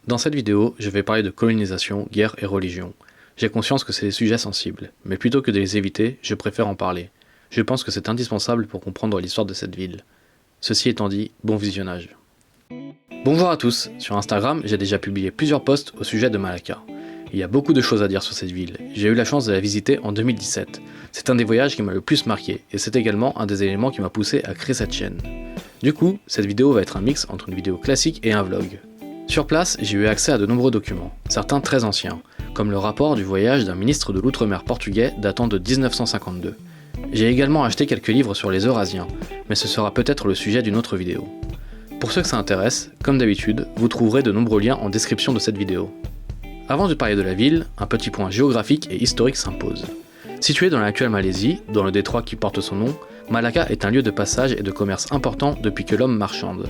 Dans cette vidéo, je vais parler de colonisation, guerre et religion. J'ai conscience que c'est des sujets sensibles, mais plutôt que de les éviter, je préfère en parler. Je pense que c'est indispensable pour comprendre l'histoire de cette ville. Ceci étant dit, bon visionnage. Bonjour à tous, sur Instagram, j'ai déjà publié plusieurs posts au sujet de Malacca. Il y a beaucoup de choses à dire sur cette ville. J'ai eu la chance de la visiter en 2017. C'est un des voyages qui m'a le plus marqué, et c'est également un des éléments qui m'a poussé à créer cette chaîne. Du coup, cette vidéo va être un mix entre une vidéo classique et un vlog. Sur place, j'ai eu accès à de nombreux documents, certains très anciens, comme le rapport du voyage d'un ministre de l'Outre-mer portugais datant de 1952. J'ai également acheté quelques livres sur les Eurasiens, mais ce sera peut-être le sujet d'une autre vidéo. Pour ceux que ça intéresse, comme d'habitude, vous trouverez de nombreux liens en description de cette vidéo. Avant de parler de la ville, un petit point géographique et historique s'impose. Située dans l'actuelle Malaisie, dans le détroit qui porte son nom, Malacca est un lieu de passage et de commerce important depuis que l'homme marchande.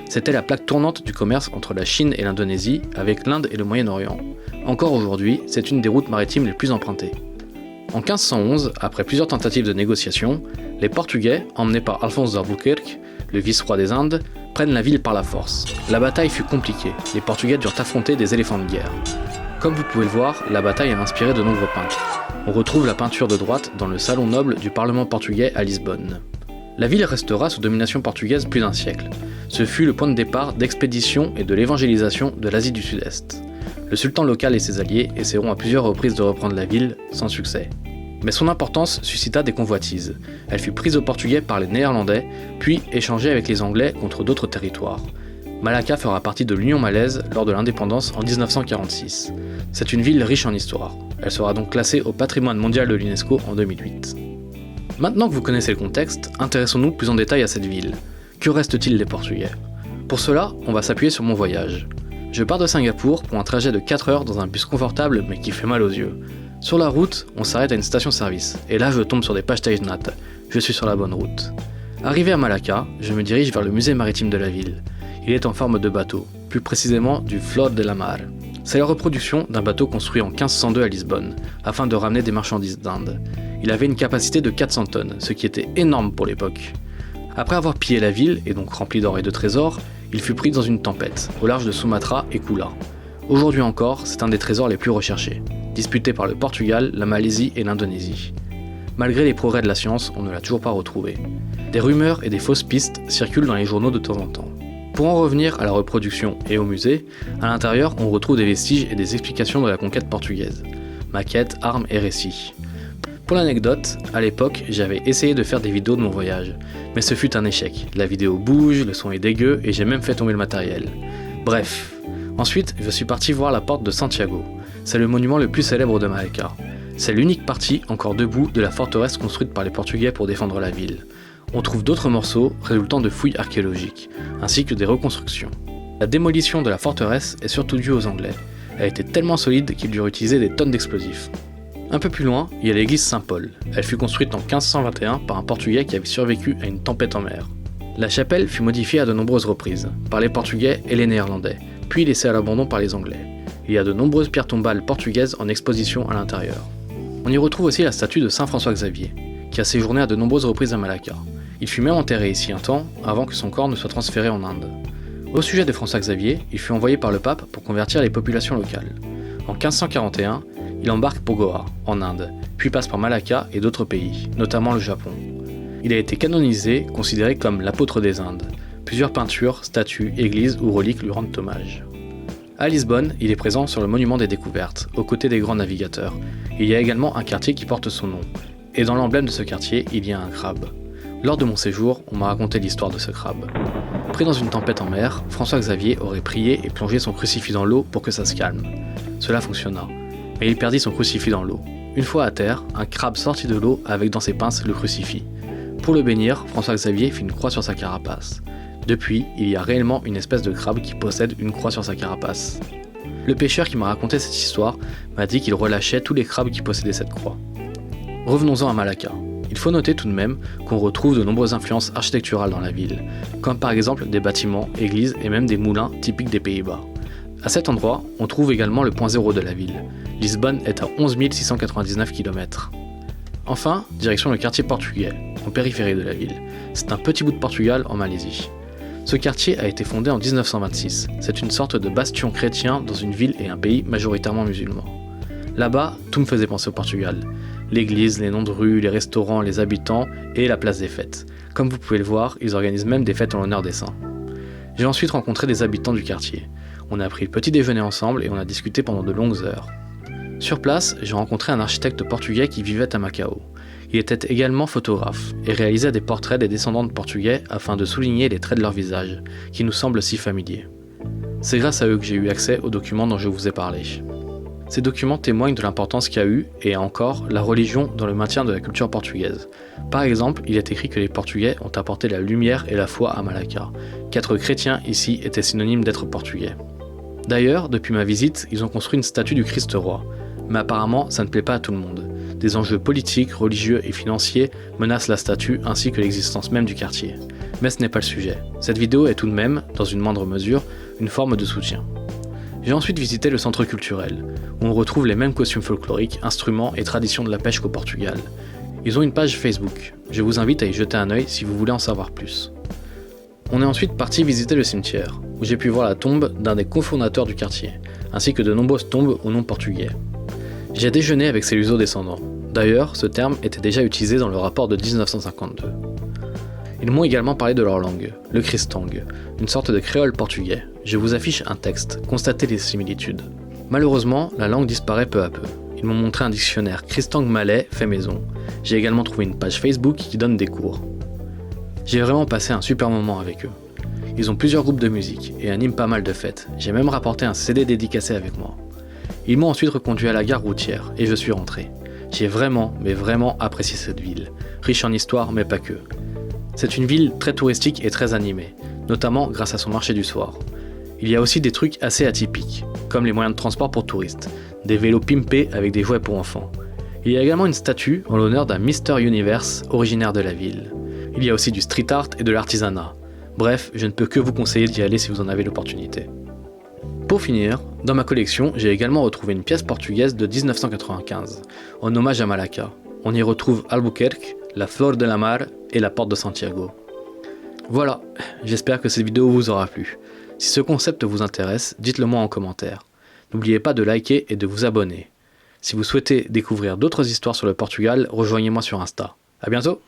C'était la plaque tournante du commerce entre la Chine et l'Indonésie, avec l'Inde et le Moyen-Orient. Encore aujourd'hui, c'est une des routes maritimes les plus empruntées. En 1511, après plusieurs tentatives de négociation, les Portugais, emmenés par Alphonse d'Albuquerque, le vice-roi des Indes, prennent la ville par la force. La bataille fut compliquée, les Portugais durent affronter des éléphants de guerre. Comme vous pouvez le voir, la bataille a inspiré de nombreux peintres. On retrouve la peinture de droite dans le salon noble du Parlement portugais à Lisbonne. La ville restera sous domination portugaise plus d'un siècle. Ce fut le point de départ d'expéditions et de l'évangélisation de l'Asie du Sud-Est. Le sultan local et ses alliés essaieront à plusieurs reprises de reprendre la ville, sans succès. Mais son importance suscita des convoitises. Elle fut prise aux Portugais par les Néerlandais, puis échangée avec les Anglais contre d'autres territoires. Malacca fera partie de l'Union malaise lors de l'indépendance en 1946. C'est une ville riche en histoire. Elle sera donc classée au patrimoine mondial de l'UNESCO en 2008. Maintenant que vous connaissez le contexte, intéressons-nous plus en détail à cette ville. Que reste-t-il des Portugais? Pour cela, on va s'appuyer sur mon voyage. Je pars de Singapour pour un trajet de 4 heures dans un bus confortable mais qui fait mal aux yeux. Sur la route, on s'arrête à une station-service, et là je tombe sur des pastéis de nata. Je suis sur la bonne route. Arrivé à Malacca, je me dirige vers le musée maritime de la ville. Il est en forme de bateau, plus précisément du Flor de la Mar. C'est la reproduction d'un bateau construit en 1502 à Lisbonne, afin de ramener des marchandises d'Inde. Il avait une capacité de 400 tonnes, ce qui était énorme pour l'époque. Après avoir pillé la ville, et donc rempli d'or et de trésors, il fut pris dans une tempête, au large de Sumatra et Kula. Aujourd'hui encore, c'est un des trésors les plus recherchés, disputé par le Portugal, la Malaisie et l'Indonésie. Malgré les progrès de la science, on ne l'a toujours pas retrouvé. Des rumeurs et des fausses pistes circulent dans les journaux de temps en temps. Pour en revenir à la reproduction et au musée, à l'intérieur on retrouve des vestiges et des explications de la conquête portugaise. Maquettes, armes et récits. Pour l'anecdote, à l'époque, j'avais essayé de faire des vidéos de mon voyage, mais ce fut un échec. La vidéo bouge, le son est dégueu et j'ai même fait tomber le matériel. Bref. Ensuite, je suis parti voir la porte de Santiago. C'est le monument le plus célèbre de Malacca. C'est l'unique partie encore debout de la forteresse construite par les Portugais pour défendre la ville. On trouve d'autres morceaux résultant de fouilles archéologiques, ainsi que des reconstructions. La démolition de la forteresse est surtout due aux Anglais. Elle était tellement solide qu'ils durent utiliser des tonnes d'explosifs. Un peu plus loin, il y a l'église Saint-Paul. Elle fut construite en 1521 par un Portugais qui avait survécu à une tempête en mer. La chapelle fut modifiée à de nombreuses reprises, par les Portugais et les Néerlandais, puis laissée à l'abandon par les Anglais. Il y a de nombreuses pierres tombales portugaises en exposition à l'intérieur. On y retrouve aussi la statue de Saint François Xavier, qui a séjourné à de nombreuses reprises à Malacca. Il fut même enterré ici un temps, avant que son corps ne soit transféré en Inde. Au sujet de François Xavier, il fut envoyé par le pape pour convertir les populations locales. En 1541, il embarque pour Goa, en Inde, puis passe par Malacca et d'autres pays, notamment le Japon. Il a été canonisé, considéré comme l'apôtre des Indes. Plusieurs peintures, statues, églises ou reliques lui rendent hommage. À Lisbonne, il est présent sur le monument des découvertes, aux côtés des grands navigateurs. Il y a également un quartier qui porte son nom. Et dans l'emblème de ce quartier, il y a un crabe. Lors de mon séjour, on m'a raconté l'histoire de ce crabe. Pris dans une tempête en mer, François Xavier aurait prié et plongé son crucifix dans l'eau pour que ça se calme. Cela fonctionna. Mais il perdit son crucifix dans l'eau. Une fois à terre, un crabe sortit de l'eau avec dans ses pinces le crucifix. Pour le bénir, François Xavier fit une croix sur sa carapace. Depuis, il y a réellement une espèce de crabe qui possède une croix sur sa carapace. Le pêcheur qui m'a raconté cette histoire m'a dit qu'il relâchait tous les crabes qui possédaient cette croix. Revenons-en à Malacca. Il faut noter tout de même qu'on retrouve de nombreuses influences architecturales dans la ville, comme par exemple des bâtiments, églises et même des moulins typiques des Pays-Bas. À cet endroit, on trouve également le point zéro de la ville. Lisbonne est à 11 699 km. Enfin, direction le quartier portugais, en périphérie de la ville. C'est un petit bout de Portugal en Malaisie. Ce quartier a été fondé en 1926. C'est une sorte de bastion chrétien dans une ville et un pays majoritairement musulmans. Là-bas, tout me faisait penser au Portugal. L'église, les noms de rues, les restaurants, les habitants et la place des fêtes. Comme vous pouvez le voir, ils organisent même des fêtes en l'honneur des saints. J'ai ensuite rencontré des habitants du quartier. On a pris le petit déjeuner ensemble et on a discuté pendant de longues heures. Sur place, j'ai rencontré un architecte portugais qui vivait à Macao. Il était également photographe et réalisait des portraits des descendants de Portugais afin de souligner les traits de leur visage, qui nous semblent si familiers. C'est grâce à eux que j'ai eu accès aux documents dont je vous ai parlé. Ces documents témoignent de l'importance qu'a eu, et encore, la religion dans le maintien de la culture portugaise. Par exemple, il est écrit que les Portugais ont apporté la lumière et la foi à Malacca, qu'être chrétien ici était synonyme d'être portugais. D'ailleurs, depuis ma visite, ils ont construit une statue du Christ roi, mais apparemment ça ne plaît pas à tout le monde. Des enjeux politiques, religieux et financiers menacent la statue ainsi que l'existence même du quartier. Mais ce n'est pas le sujet. Cette vidéo est tout de même, dans une moindre mesure, une forme de soutien. J'ai ensuite visité le centre culturel, où on retrouve les mêmes costumes folkloriques, instruments et traditions de la pêche qu'au Portugal. Ils ont une page Facebook. Je vous invite à y jeter un œil si vous voulez en savoir plus. On est ensuite parti visiter le cimetière, où j'ai pu voir la tombe d'un des cofondateurs du quartier, ainsi que de nombreuses tombes au nom portugais. J'ai déjeuné avec ses luso-descendants. D'ailleurs, ce terme était déjà utilisé dans le rapport de 1952. Ils m'ont également parlé de leur langue, le cristang, une sorte de créole portugais. Je vous affiche un texte, constatez les similitudes. Malheureusement, la langue disparaît peu à peu. Ils m'ont montré un dictionnaire cristang malais fait maison. J'ai également trouvé une page Facebook qui donne des cours. J'ai vraiment passé un super moment avec eux. Ils ont plusieurs groupes de musique et animent pas mal de fêtes. J'ai même rapporté un CD dédicacé avec moi. Ils m'ont ensuite reconduit à la gare routière et je suis rentré. J'ai vraiment, mais vraiment apprécié cette ville, riche en histoire mais pas que. C'est une ville très touristique et très animée, notamment grâce à son marché du soir. Il y a aussi des trucs assez atypiques, comme les moyens de transport pour touristes, des vélos pimpés avec des jouets pour enfants. Il y a également une statue en l'honneur d'un Mr Universe originaire de la ville. Il y a aussi du street art et de l'artisanat. Bref, je ne peux que vous conseiller d'y aller si vous en avez l'opportunité. Pour finir, dans ma collection, j'ai également retrouvé une pièce portugaise de 1995, en hommage à Malacca. On y retrouve Albuquerque, la Flor de la Mar et la Porte de Santiago. Voilà, j'espère que cette vidéo vous aura plu. Si ce concept vous intéresse, dites-le moi en commentaire. N'oubliez pas de liker et de vous abonner. Si vous souhaitez découvrir d'autres histoires sur le Portugal, rejoignez-moi sur Insta. À bientôt!